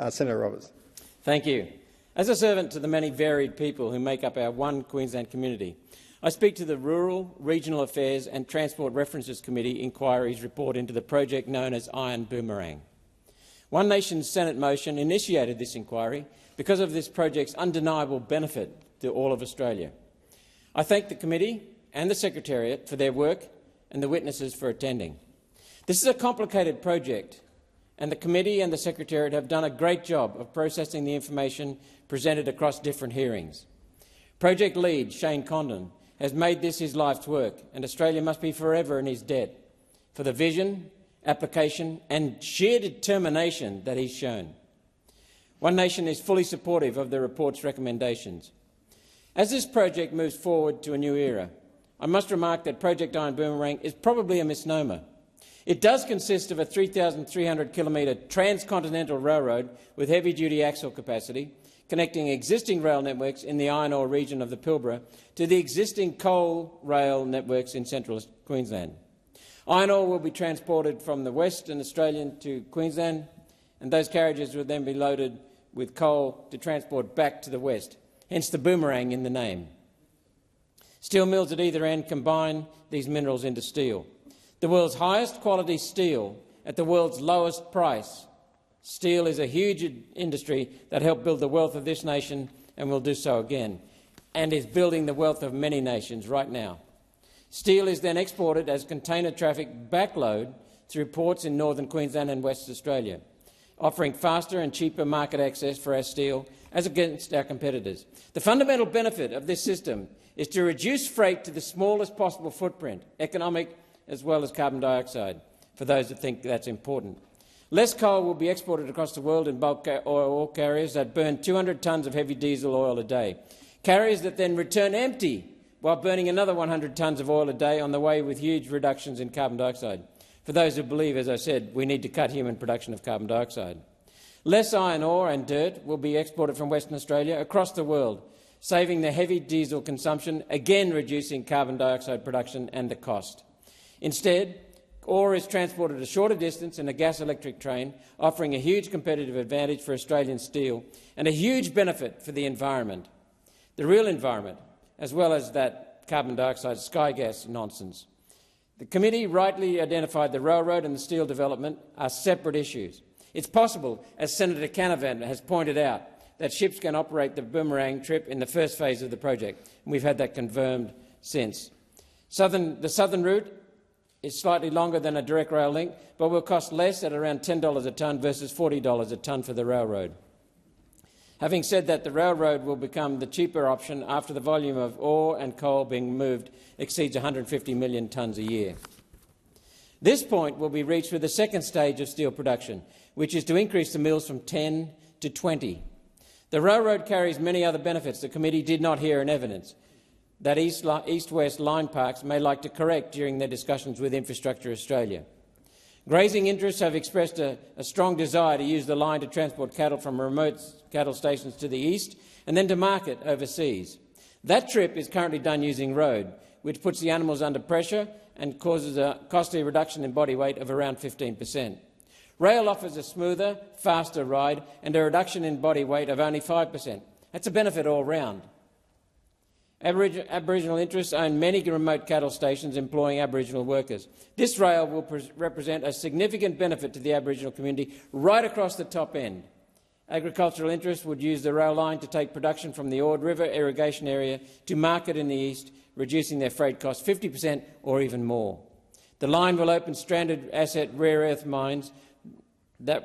Senator Roberts. Thank you. As a servant to the many varied people who make up our One Queensland community, I speak to the Rural, Regional Affairs and Transport References Committee inquiry's report into the project known as Iron Boomerang. One Nation's Senate motion initiated this inquiry because of this project's undeniable benefit to all of Australia. I thank the committee and the Secretariat for their work and the witnesses for attending. This is a complicated project, and the committee and the Secretariat have done a great job of processing the information presented across different hearings. Project lead Shane Condon has made this his life's work, and Australia must be forever in his debt for the vision, application and sheer determination that he's shown. One Nation is fully supportive of the report's recommendations. As this project moves forward to a new era, I must remark that Project Iron Boomerang is probably a misnomer. It does consist of a 3,300-kilometre transcontinental railroad with heavy-duty axle capacity, connecting existing rail networks in the iron ore region of the Pilbara to the existing coal rail networks in Central Queensland. Iron ore will be transported from the Western Australian to Queensland, and those carriages will then be loaded with coal to transport back to the west, hence the boomerang in the name. Steel mills at either end combine these minerals into steel. The world's highest quality steel at the world's lowest price. Steel is a huge industry that helped build the wealth of this nation and will do so again, and is building the wealth of many nations right now. Steel is then exported as container traffic backload through ports in northern Queensland and West Australia, offering faster and cheaper market access for our steel as against our competitors. The fundamental benefit of this system is to reduce freight to the smallest possible footprint, economic as well as carbon dioxide, for those that think that's important. Less coal will be exported across the world in bulk oil carriers that burn 200 tonnes of heavy diesel oil a day, carriers that then return empty while burning another 100 tonnes of oil a day on the way with huge reductions in carbon dioxide. For those who believe, as I said, we need to cut human production of carbon dioxide. Less iron ore and dirt will be exported from Western Australia across the world, saving the heavy diesel consumption, again reducing carbon dioxide production and the cost. Instead, ore is transported a shorter distance in a gas-electric train, offering a huge competitive advantage for Australian steel and a huge benefit for the environment, the real environment, as well as that carbon dioxide sky gas nonsense. The committee rightly identified the railroad and the steel development are separate issues. It's possible, as Senator Canavan has pointed out, that ships can operate the boomerang trip in the first phase of the project, and we've had that confirmed since. The southern route is slightly longer than a direct rail link, but will cost less at around $10 a tonne versus $40 a tonne for the railroad. Having said that, the railroad will become the cheaper option after the volume of ore and coal being moved exceeds 150 million tonnes a year. This point will be reached with the second stage of steel production, which is to increase the mills from 10 to 20. The railroad carries many other benefits the committee did not hear in evidence that east-west line parks may like to correct during their discussions with Infrastructure Australia. Grazing interests have expressed a strong desire to use the line to transport cattle from remote cattle stations to the east and then to market overseas. That trip is currently done using road, which puts the animals under pressure and causes a costly reduction in body weight of around 15%. Rail offers a smoother, faster ride and a reduction in body weight of only 5%. That's a benefit all round. Aboriginal interests own many remote cattle stations employing Aboriginal workers. This rail will represent a significant benefit to the Aboriginal community right across the top end. Agricultural interests would use the rail line to take production from the Ord River irrigation area to market in the east, reducing their freight costs 50% or even more. The line will open stranded asset rare earth mines that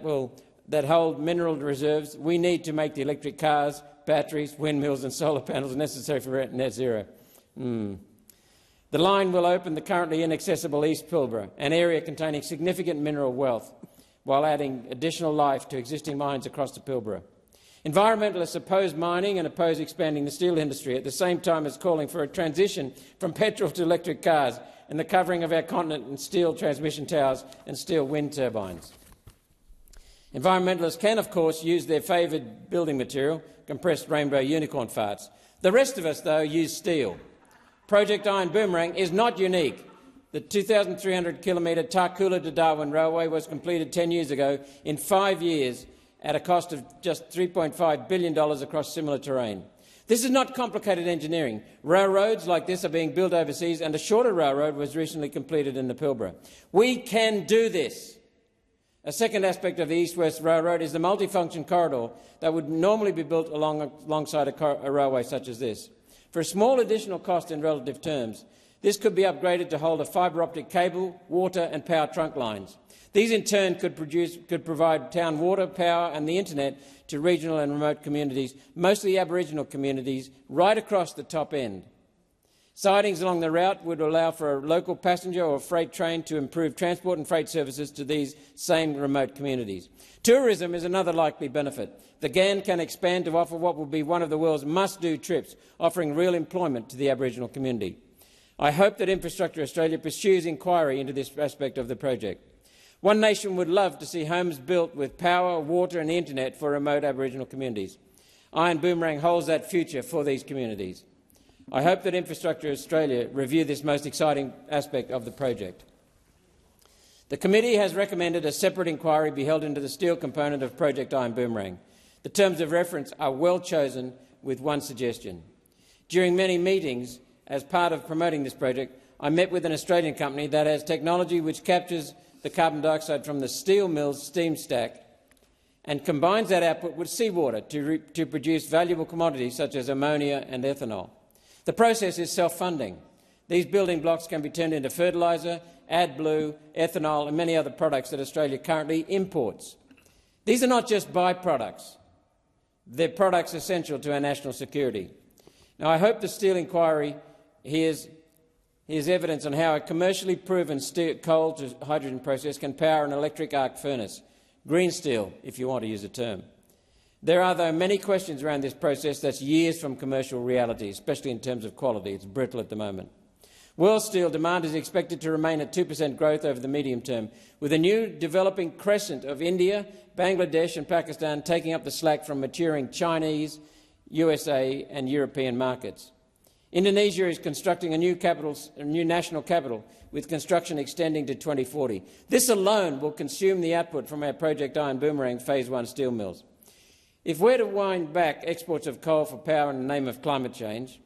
hold mineral reserves we need to make the electric cars, batteries, windmills and solar panels necessary for net zero. The line will open the currently inaccessible East Pilbara, an area containing significant mineral wealth, while adding additional life to existing mines across the Pilbara. Environmentalists oppose mining and oppose expanding the steel industry at the same time as calling for a transition from petrol to electric cars and the covering of our continent in steel transmission towers and steel wind turbines. Environmentalists can, of course, use their favoured building material, compressed rainbow unicorn farts. The rest of us, though, use steel. Project Iron Boomerang is not unique. The 2,300-kilometre Tarcoola to Darwin railway was completed 10 years ago in 5 years at a cost of just $3.5 billion across similar terrain. This is not complicated engineering. Railroads like this are being built overseas, and a shorter railroad was recently completed in the Pilbara. We can do this. A second aspect of the East-West Railroad is the multifunction corridor that would normally be built alongside a railway such as this. For a small additional cost in relative terms, this could be upgraded to hold a fibre optic cable, water and power trunk lines. These in turn could provide town water, power and the internet to regional and remote communities, mostly Aboriginal communities, right across the top end. Sidings along the route would allow for a local passenger or freight train to improve transport and freight services to these same remote communities. Tourism is another likely benefit. The GAN can expand to offer what will be one of the world's must-do trips, offering real employment to the Aboriginal community. I hope that Infrastructure Australia pursues inquiry into this aspect of the project. One Nation would love to see homes built with power, water and the internet for remote Aboriginal communities. Iron Boomerang holds that future for these communities. I hope that Infrastructure Australia review this most exciting aspect of the project. The committee has recommended a separate inquiry be held into the steel component of Project Iron Boomerang. The terms of reference are well chosen, with one suggestion. During many meetings, as part of promoting this project, I met with an Australian company that has technology which captures the carbon dioxide from the steel mill's steam stack and combines that output with seawater to produce valuable commodities such as ammonia and ethanol. The process is self-funding. These building blocks can be turned into fertiliser, AdBlue, ethanol and many other products that Australia currently imports. These are not just byproducts. They're products essential to our national security. Now, I hope the steel inquiry hears evidence on how a commercially proven coal to hydrogen process can power an electric arc furnace. Green steel, if you want to use a term. There are, though, many questions around this process that's years from commercial reality, especially in terms of quality. It's brittle at the moment. World steel demand is expected to remain at 2% growth over the medium term, with a new developing crescent of India, Bangladesh and Pakistan taking up the slack from maturing Chinese, USA and European markets. Indonesia is constructing a new national capital, with construction extending to 2040. This alone will consume the output from our Project Iron Boomerang Phase 1 steel mills. If we're to wind back exports of coal for power in the name of climate change,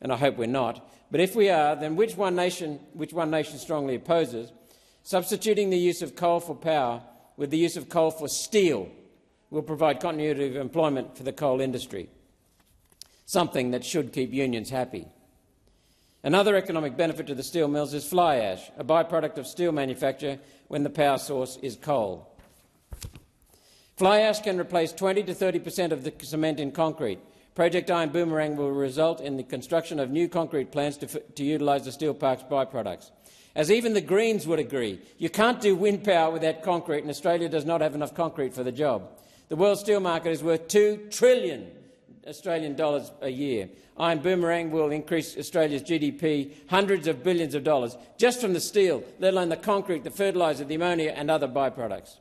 and I hope we're not, but if we are, then which One Nation strongly opposes, substituting the use of coal for power with the use of coal for steel will provide continuity of employment for the coal industry, something that should keep unions happy. Another economic benefit to the steel mills is fly ash, a byproduct of steel manufacture when the power source is coal. Fly ash can replace 20 to 30% of the cement in concrete. Project Iron Boomerang will result in the construction of new concrete plants to utilise the steel park's byproducts. As even the Greens would agree, you can't do wind power without concrete, and Australia does not have enough concrete for the job. The world steel market is worth $2 trillion Australian dollars a year. Iron Boomerang will increase Australia's GDP hundreds of billions of dollars just from the steel, let alone the concrete, the fertiliser, the ammonia and other byproducts.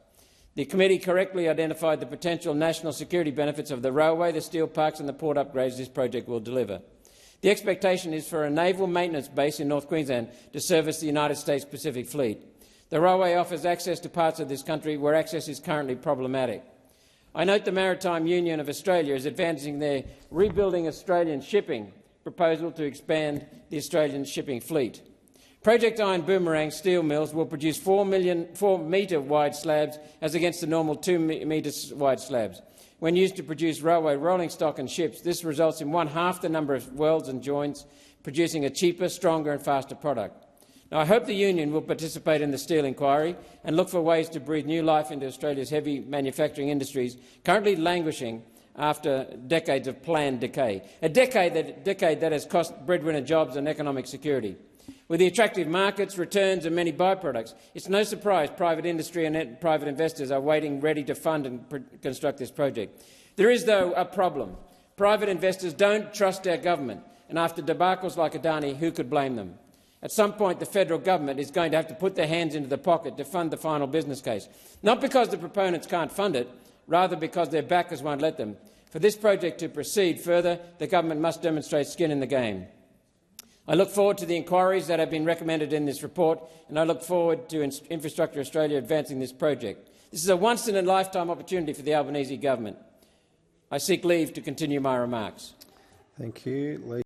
The committee correctly identified the potential national security benefits of the railway, the steel parks and the port upgrades this project will deliver. The expectation is for a naval maintenance base in North Queensland to service the United States Pacific Fleet. The railway offers access to parts of this country where access is currently problematic. I note the Maritime Union of Australia is advancing their Rebuilding Australian Shipping proposal to expand the Australian shipping fleet. Project Iron Boomerang steel mills will produce 4-metre wide slabs as against the normal 2-metre wide slabs. When used to produce railway rolling stock and ships, this results in 1/2 the number of welds and joints, producing a cheaper, stronger and faster product. Now, I hope the union will participate in the steel inquiry and look for ways to breathe new life into Australia's heavy manufacturing industries, currently languishing after decades of planned decay, a decade that has cost breadwinner jobs and economic security. With the attractive markets, returns and many byproducts, it's no surprise private industry and private investors are waiting ready to fund and construct this project. There is, though, a problem. Private investors don't trust our government, and after debacles like Adani, who could blame them? At some point, the federal government is going to have to put their hands into the pocket to fund the final business case, not because the proponents can't fund it, rather because their backers won't let them. For this project to proceed further, the government must demonstrate skin in the game. I look forward to the inquiries that have been recommended in this report, and I look forward to Infrastructure Australia advancing this project. This is a once-in-a-lifetime opportunity for the Albanese government. I seek leave to continue my remarks. Thank you.